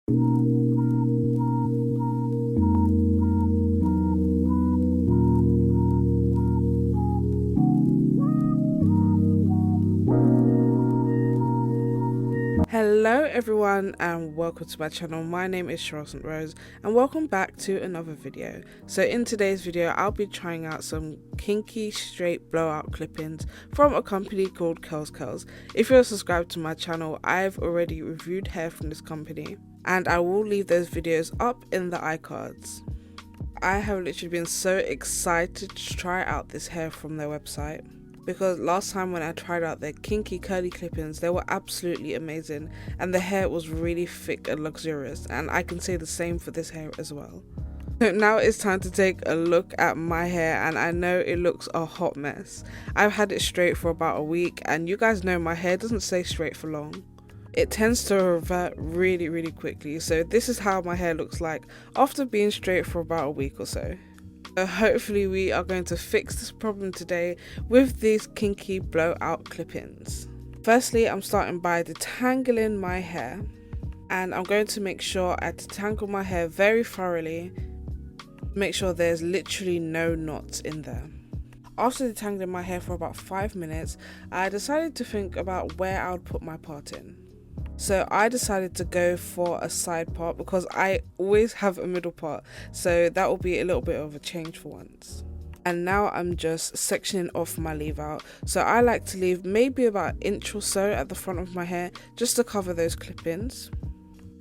Hello everyone and welcome to my channel. My name is SherelleSaintRose and welcome back to another video. So in today's video I'll be trying out some kinky straight blowout clip-ins from a company called CurlsCurls. If you're subscribed to my channel, I've already reviewed hair from this company and I will leave those videos up in the iCards. I have literally been so excited to try out this hair from their website, because last time when I tried out their kinky curly clip-ins, they were absolutely amazing and the hair was really thick and luxurious, and I can say the same for this hair as well. So now it's time to take a look at my hair, and I know it looks a hot mess. I've had it straight for about a week and you guys know my hair doesn't stay straight for long. It tends to revert really quickly, so this is how my hair looks like after being straight for about a week or so. So hopefully we are going to fix this problem today with these kinky blowout clip-ins. Firstly, I'm starting by detangling my hair, and I'm going to make sure I detangle my hair very thoroughly, make sure there's literally no knots in there. After detangling my hair for about 5 minutes, I decided to think about where I would put my part in. So I decided to go for a side part because I always have a middle part, so that will be a little bit of a change for once. And now I'm just sectioning off my leave out. So I like to leave maybe about an inch or so at the front of my hair just to cover those clip-ins.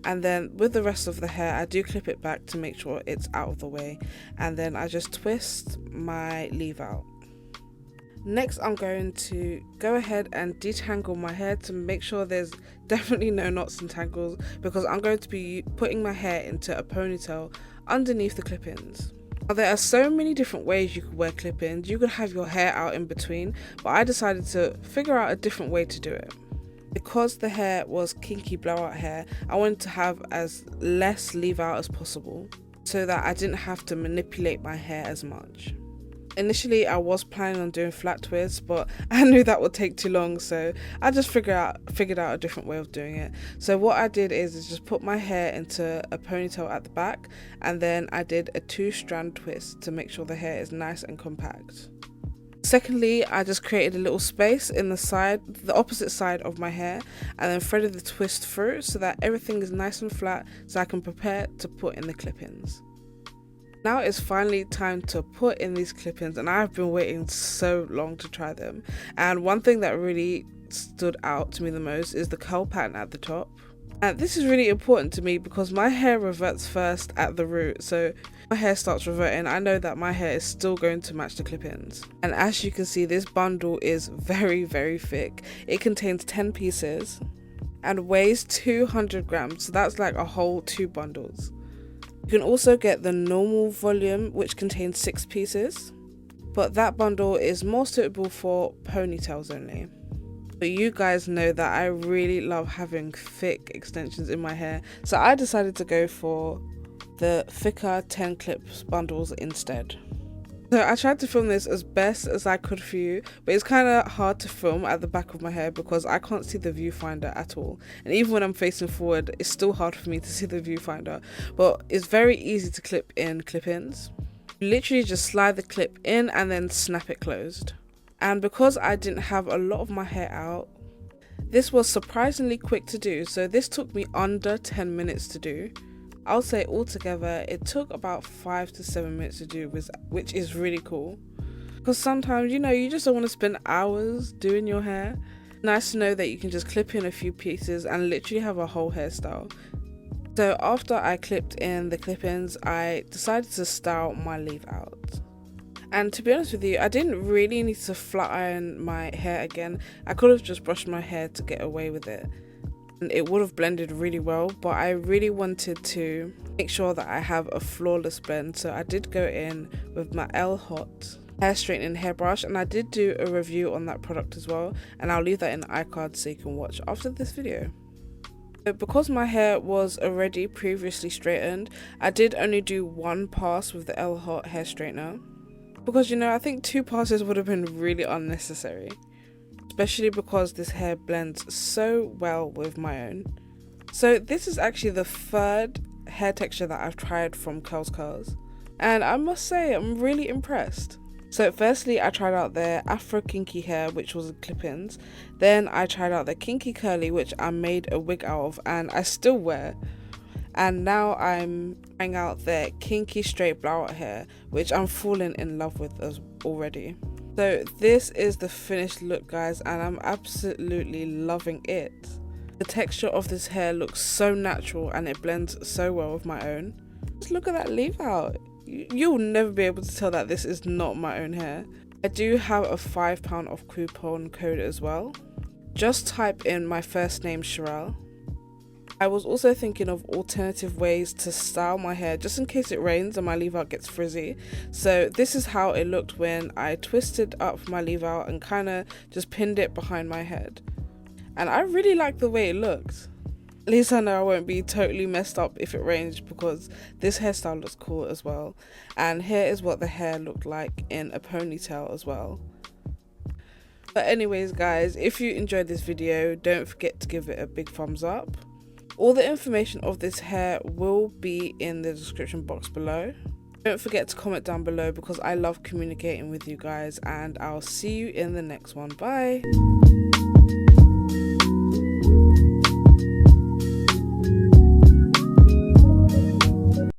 And then with the rest of the hair I do clip it back to make sure it's out of the way, and then I just twist my leave out. Next, I'm going to go ahead and detangle my hair to make sure there's definitely no knots and tangles, because I'm going to be putting my hair into a ponytail underneath the clip-ins. Now, there are so many different ways you could wear clip-ins. You could have your hair out in between, but I decided to figure out a different way to do it. Because the hair was kinky blowout hair, I wanted to have as less leave out as possible so that I didn't have to manipulate my hair as much. Initially I was planning on doing flat twists, but I knew that would take too long, so I just figured out a different way of doing it. So what I did is just put my hair into a ponytail at the back, and then I did a 2-strand twist to make sure the hair is nice and compact. Secondly, I just created a little space in the opposite side of my hair, and then threaded the twist through so that everything is nice and flat, so I can prepare to put in the clip-ins. Now it's finally time to put in these clip-ins, and I've been waiting so long to try them. And one thing that really stood out to me the most is the curl pattern at the top. And this is really important to me because my hair reverts first at the root, so my hair starts reverting, I know that my hair is still going to match the clip-ins. And as you can see, this bundle is very thick. It contains 10 pieces and weighs 200 grams, so that's like a whole 2 bundles. You can also get the normal volume, which contains 6 pieces, but that bundle is more suitable for ponytails only. But you guys know that I really love having thick extensions in my hair, so I decided to go for the thicker 10 clips bundles instead. So I tried to film this as best as I could for you, but it's kind of hard to film at the back of my hair because I can't see the viewfinder at all. And even when I'm facing forward, it's still hard for me to see the viewfinder. But it's very easy to clip in clip-ins. You literally just slide the clip in and then snap it closed. And because I didn't have a lot of my hair out, this was surprisingly quick to do. So this took me under 10 minutes to do. I'll say altogether it took about 5 to 7 minutes to do, which is really cool, because sometimes you just don't want to spend hours doing your hair. Nice to know that you can just clip in a few pieces and literally have a whole hairstyle. So after I clipped in the clip-ins, I decided to style my leave out. And to be honest with you, I didn't really need to flat iron my hair again. I could have just brushed my hair to get away with it, and it would have blended really well, but I really wanted to make sure that I have a flawless blend, so I did go in with my Elehot hair straightening hairbrush, and I did do a review on that product as well, and I'll leave that in the iCard so you can watch after this video. But because my hair was already previously straightened, I did only do 1 pass with the Elehot hair straightener, because I think 2 passes would have been really unnecessary, especially because this hair blends so well with my own. So this is actually the third hair texture that I've tried from CurlsCurls, and I must say I'm really impressed. So firstly, I tried out their Afro Kinky hair, which was clip-ins. Then I tried out the Kinky Curly, which I made a wig out of and I still wear. And now I'm trying out their Kinky Straight Blowout hair, which I'm falling in love with already. So this is the finished look, guys, and I'm absolutely loving it. The texture of this hair looks so natural and it blends so well with my own. Just look at that leave out. You'll never be able to tell that this is not my own hair. I do have a £5 off coupon code as well. Just type in my first name, Sherelle. I was also thinking of alternative ways to style my hair just in case it rains and my leave out gets frizzy. So this is how it looked when I twisted up my leave out and kind of just pinned it behind my head. And I really like the way it looked. At least I know I won't be totally messed up if it rains, because this hairstyle looks cool as well. And here is what the hair looked like in a ponytail as well. But anyways guys, if you enjoyed this video, don't forget to give it a big thumbs up. All the information of this hair will be in the description box below. Don't forget to comment down below because I love communicating with you guys, and I'll see you in the next one. Bye!